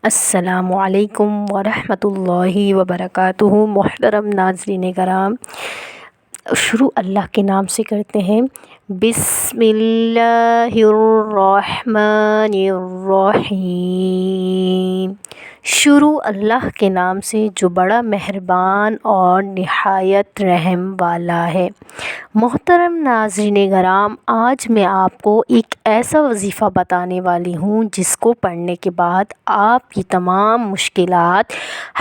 السلام علیکم ورحمۃ اللہ وبرکاتہ۔ محترم ناظرین کرام، شروع اللہ کے نام سے کرتے ہیں۔ بسم اللہ الرحمن الرحیم۔ شروع اللہ کے نام سے جو بڑا مہربان اور نہایت رحم والا ہے۔ محترم ناظرین کرام، آج میں آپ کو ایک ایسا وظیفہ بتانے والی ہوں جس کو پڑھنے کے بعد آپ کی تمام مشکلات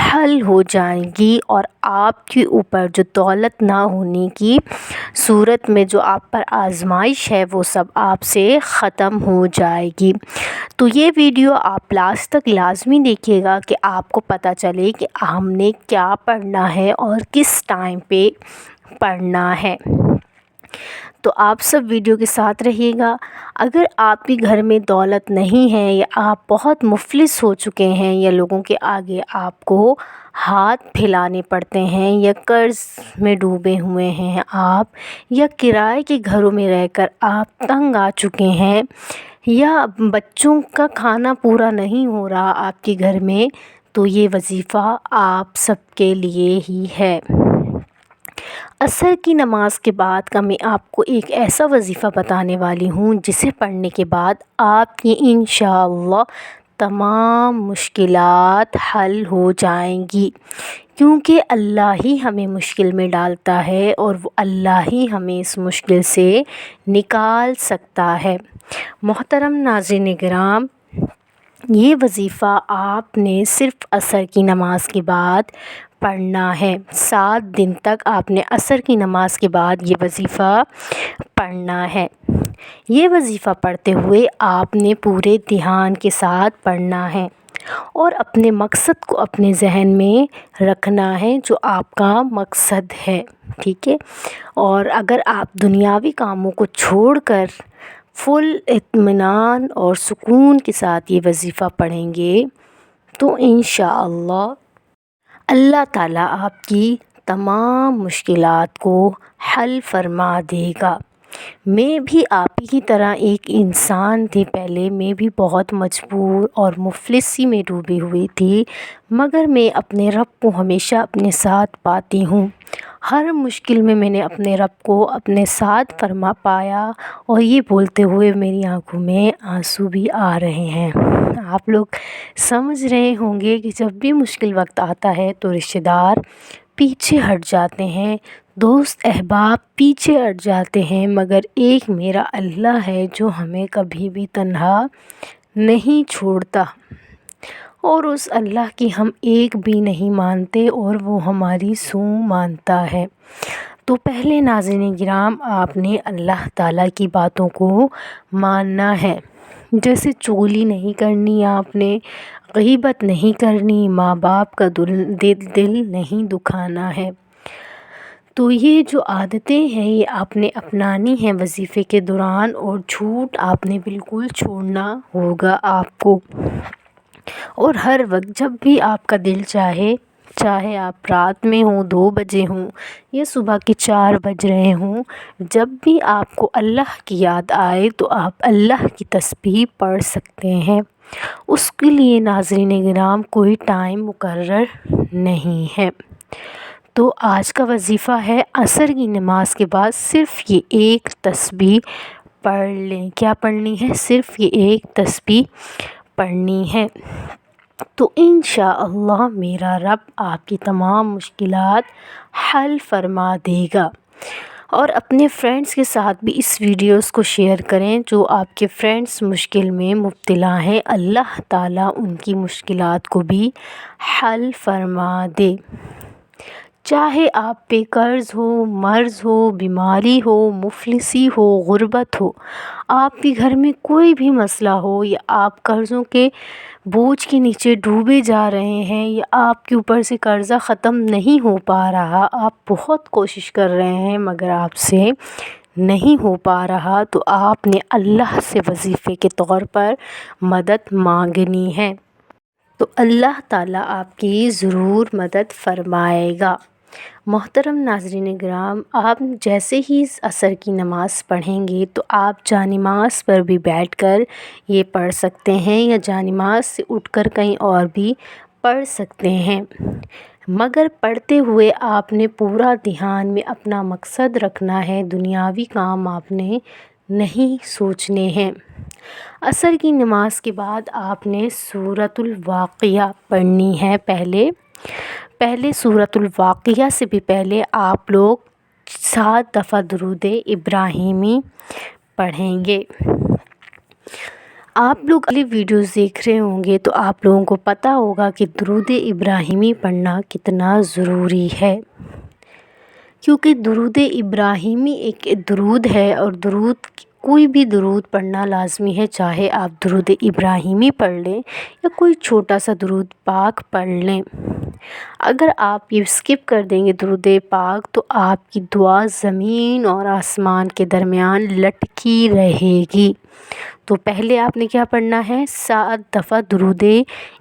حل ہو جائیں گی اور آپ کے اوپر جو دولت نہ ہونے کی صورت میں جو آپ پر آزمائش ہے وہ سب آپ سے ختم ہو جائے گی۔ تو یہ ویڈیو آپ لاسٹ تک لازمی دیکھیے گا کہ آپ کو پتہ چلے کہ ہم نے کیا پڑھنا ہے اور کس ٹائم پہ پڑھنا ہے۔ تو آپ سب ویڈیو کے ساتھ رہیے گا۔ اگر آپ کے گھر میں دولت نہیں ہے یا آپ بہت مفلس ہو چکے ہیں یا لوگوں کے آگے آپ کو ہاتھ پھیلانے پڑتے ہیں یا قرض میں ڈوبے ہوئے ہیں آپ، یا کرائے کے گھروں میں رہ کر آپ تنگ آ چکے ہیں، یا بچوں کا کھانا پورا نہیں ہو رہا آپ کے گھر میں، تو یہ وظیفہ آپ سب کے لیے ہی ہے۔ عصر کی نماز کے بعد کا میں آپ کو ایک ایسا وظیفہ بتانے والی ہوں جسے پڑھنے کے بعد آپ کی انشاءاللہ تمام مشکلات حل ہو جائیں گی، کیونکہ اللہ ہی ہمیں مشکل میں ڈالتا ہے اور وہ اللہ ہی ہمیں اس مشکل سے نکال سکتا ہے۔ محترم ناظرین کرام، یہ وظیفہ آپ نے صرف عصر کی نماز کے بعد پڑھنا ہے۔ 7 دن تک آپ نے عصر کی نماز کے بعد یہ وظیفہ پڑھنا ہے۔ یہ وظیفہ پڑھتے ہوئے آپ نے پورے دھیان کے ساتھ پڑھنا ہے اور اپنے مقصد کو اپنے ذہن میں رکھنا ہے جو آپ کا مقصد ہے، ٹھیک ہے؟ اور اگر آپ دنیاوی کاموں کو چھوڑ کر فل اطمینان اور سکون کے ساتھ یہ وظیفہ پڑھیں گے تو انشاءاللہ اللہ تعالیٰ آپ کی تمام مشکلات کو حل فرما دے گا۔ میں بھی آپ ہی کی طرح ایک انسان تھی، پہلے میں بھی بہت مجبور اور مفلسی میں ڈوبی ہوئی تھی، مگر میں اپنے رب کو ہمیشہ اپنے ساتھ پاتی ہوں۔ ہر مشکل میں نے اپنے رب کو اپنے ساتھ فرما پایا اور یہ بولتے ہوئے میری آنکھوں میں آنسو بھی آ رہے ہیں۔ آپ لوگ سمجھ رہے ہوں گے کہ جب بھی مشکل وقت آتا ہے تو رشتہ دار پیچھے ہٹ جاتے ہیں، دوست احباب پیچھے ہٹ جاتے ہیں، مگر ایک میرا اللہ ہے جو ہمیں کبھی بھی تنہا نہیں چھوڑتا، اور اس اللہ کی ہم ایک بھی نہیں مانتے اور وہ ہماری 100 مانتا ہے۔ تو پہلے ناظرین کرام، آپ نے اللہ تعالیٰ کی باتوں کو ماننا ہے، جیسے چغلی نہیں کرنی، آپ نے غیبت نہیں کرنی، ماں باپ کا دل نہیں دکھانا ہے۔ تو یہ جو عادتیں ہیں یہ آپ نے اپنانی ہیں وظیفے کے دوران، اور جھوٹ آپ نے بالکل چھوڑنا ہوگا آپ کو۔ اور ہر وقت جب بھی آپ کا دل چاہے آپ رات میں ہوں، 2 بجے ہوں یا صبح کے 4 بج رہے ہوں، جب بھی آپ کو اللہ کی یاد آئے تو آپ اللہ کی تسبیح پڑھ سکتے ہیں۔ اس کے لیے ناظرین کرام کوئی ٹائم مقرر نہیں ہے۔ تو آج کا وظیفہ ہے عصر کی نماز کے بعد صرف یہ ایک تسبیح پڑھ لیں۔ کیا پڑھنی ہے؟ صرف یہ ایک تسبیح پڑھنی ہے، تو انشاءاللہ میرا رب آپ کی تمام مشکلات حل فرما دے گا۔ اور اپنے فرینڈس کے ساتھ بھی اس ویڈیوز کو شیئر کریں جو آپ کے فرینڈس مشکل میں مبتلا ہیں، اللہ تعالیٰ ان کی مشکلات کو بھی حل فرما دے۔ چاہے آپ پہ قرض ہو، مرض ہو، بیماری ہو، مفلسی ہو، غربت ہو، آپ کے گھر میں کوئی بھی مسئلہ ہو، یا آپ قرضوں کے بوجھ کے نیچے ڈوبے جا رہے ہیں، یا آپ کے اوپر سے قرضہ ختم نہیں ہو پا رہا، آپ بہت کوشش کر رہے ہیں مگر آپ سے نہیں ہو پا رہا، تو آپ نے اللہ سے وظیفے کے طور پر مدد مانگنی ہے، تو اللہ تعالیٰ آپ کی ضرور مدد فرمائے گا۔ محترم ناظرین کرام، آپ جیسے ہی عصر کی نماز پڑھیں گے تو آپ جانماز پر بھی بیٹھ کر یہ پڑھ سکتے ہیں یا جانماز سے اٹھ کر کہیں اور بھی پڑھ سکتے ہیں، مگر پڑھتے ہوئے آپ نے پورا دھیان میں اپنا مقصد رکھنا ہے، دنیاوی کام آپ نے نہیں سوچنے ہیں۔ عصر کی نماز کے بعد آپ نے سورۃ الواقعہ پڑھنی ہے۔ پہلے سورۃ الواقعہ سے بھی پہلے آپ لوگ 7 دفعہ درود ابراہیمی پڑھیں گے۔ آپ لوگ اگلی ویڈیوز دیکھ رہے ہوں گے تو آپ لوگوں کو پتہ ہوگا کہ درود ابراہیمی پڑھنا کتنا ضروری ہے، کیونکہ درود ابراہیمی ایک درود ہے، اور کوئی بھی درود پڑھنا لازمی ہے، چاہے آپ درود ابراہیمی پڑھ لیں یا کوئی چھوٹا سا درود پاک پڑھ لیں۔ اگر آپ یہ اسکپ کر دیں گے درود پاک تو آپ کی دعا زمین اور آسمان کے درمیان لٹکی رہے گی۔ تو پہلے آپ نے کیا پڑھنا ہے؟ 7 دفعہ درود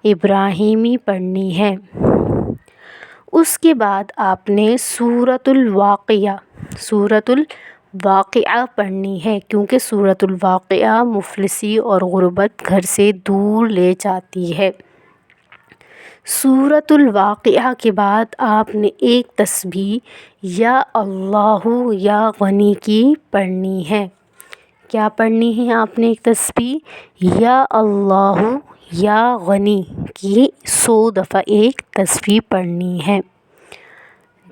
ابراہیمی پڑھنی ہے۔ اس کے بعد آپ نے سورۃ الواقعہ پڑھنی ہے، کیونکہ سورۃ الواقعہ مفلسی اور غربت گھر سے دور لے جاتی ہے۔ سورۃ الواقعہ کے بعد آپ نے ایک تسبیح یا اللہ یا غنی کی پڑھنی ہے۔ کیا پڑھنی ہے آپ نے؟ ایک تسبیح یا اللہ یا غنی کی 100 دفعہ ایک تسبیح پڑھنی ہے۔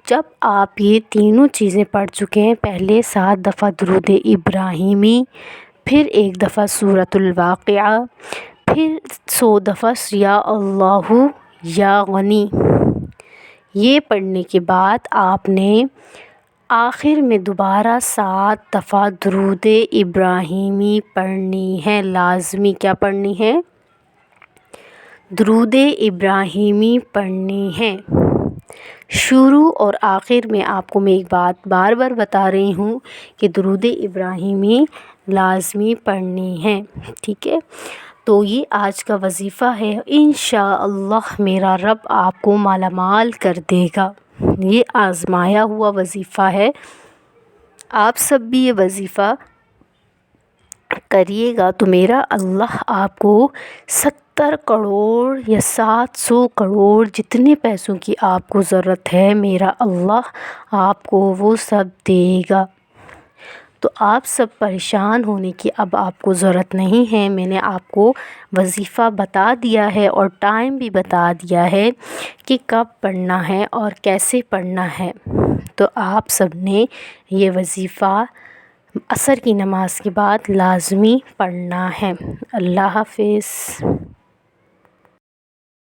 جب آپ یہ تینوں چیزیں پڑھ چکے ہیں، پہلے 7 دفعہ درود ابراہیمی، پھر 1 دفعہ سورۃ الواقعہ، پھر 100 دفعہ یا اللہ یا غنی، یہ پڑھنے کے بعد آپ نے آخر میں دوبارہ 7 دفعہ درود ابراہیمی پڑھنی ہے، لازمی کیا پڑھنی ہے؟ درود ابراہیمی پڑھنی ہے۔ شروع اور آخر میں آپ کو میں ایک بات بار بار بتا رہی ہوں کہ درود ابراہیمی لازمی پڑھنی ہے، ٹھیک ہے؟ تو یہ آج کا وظیفہ ہے، انشاءاللہ میرا رب آپ کو مالا مال کر دے گا۔ یہ آزمایا ہوا وظیفہ ہے، آپ سب بھی یہ وظیفہ کریے گا تو میرا اللہ آپ کو 70 کروڑ یا 700 کروڑ جتنے پیسوں کی آپ کو ضرورت ہے، میرا اللہ آپ کو وہ سب دے گا۔ تو آپ سب پریشان ہونے کی اب آپ کو ضرورت نہیں ہے، میں نے آپ کو وظیفہ بتا دیا ہے اور ٹائم بھی بتا دیا ہے کہ کب پڑھنا ہے اور کیسے پڑھنا ہے۔ تو آپ سب نے یہ وظیفہ عصر کی نماز کے بعد لازمی پڑھنا ہے۔ اللہ حافظ۔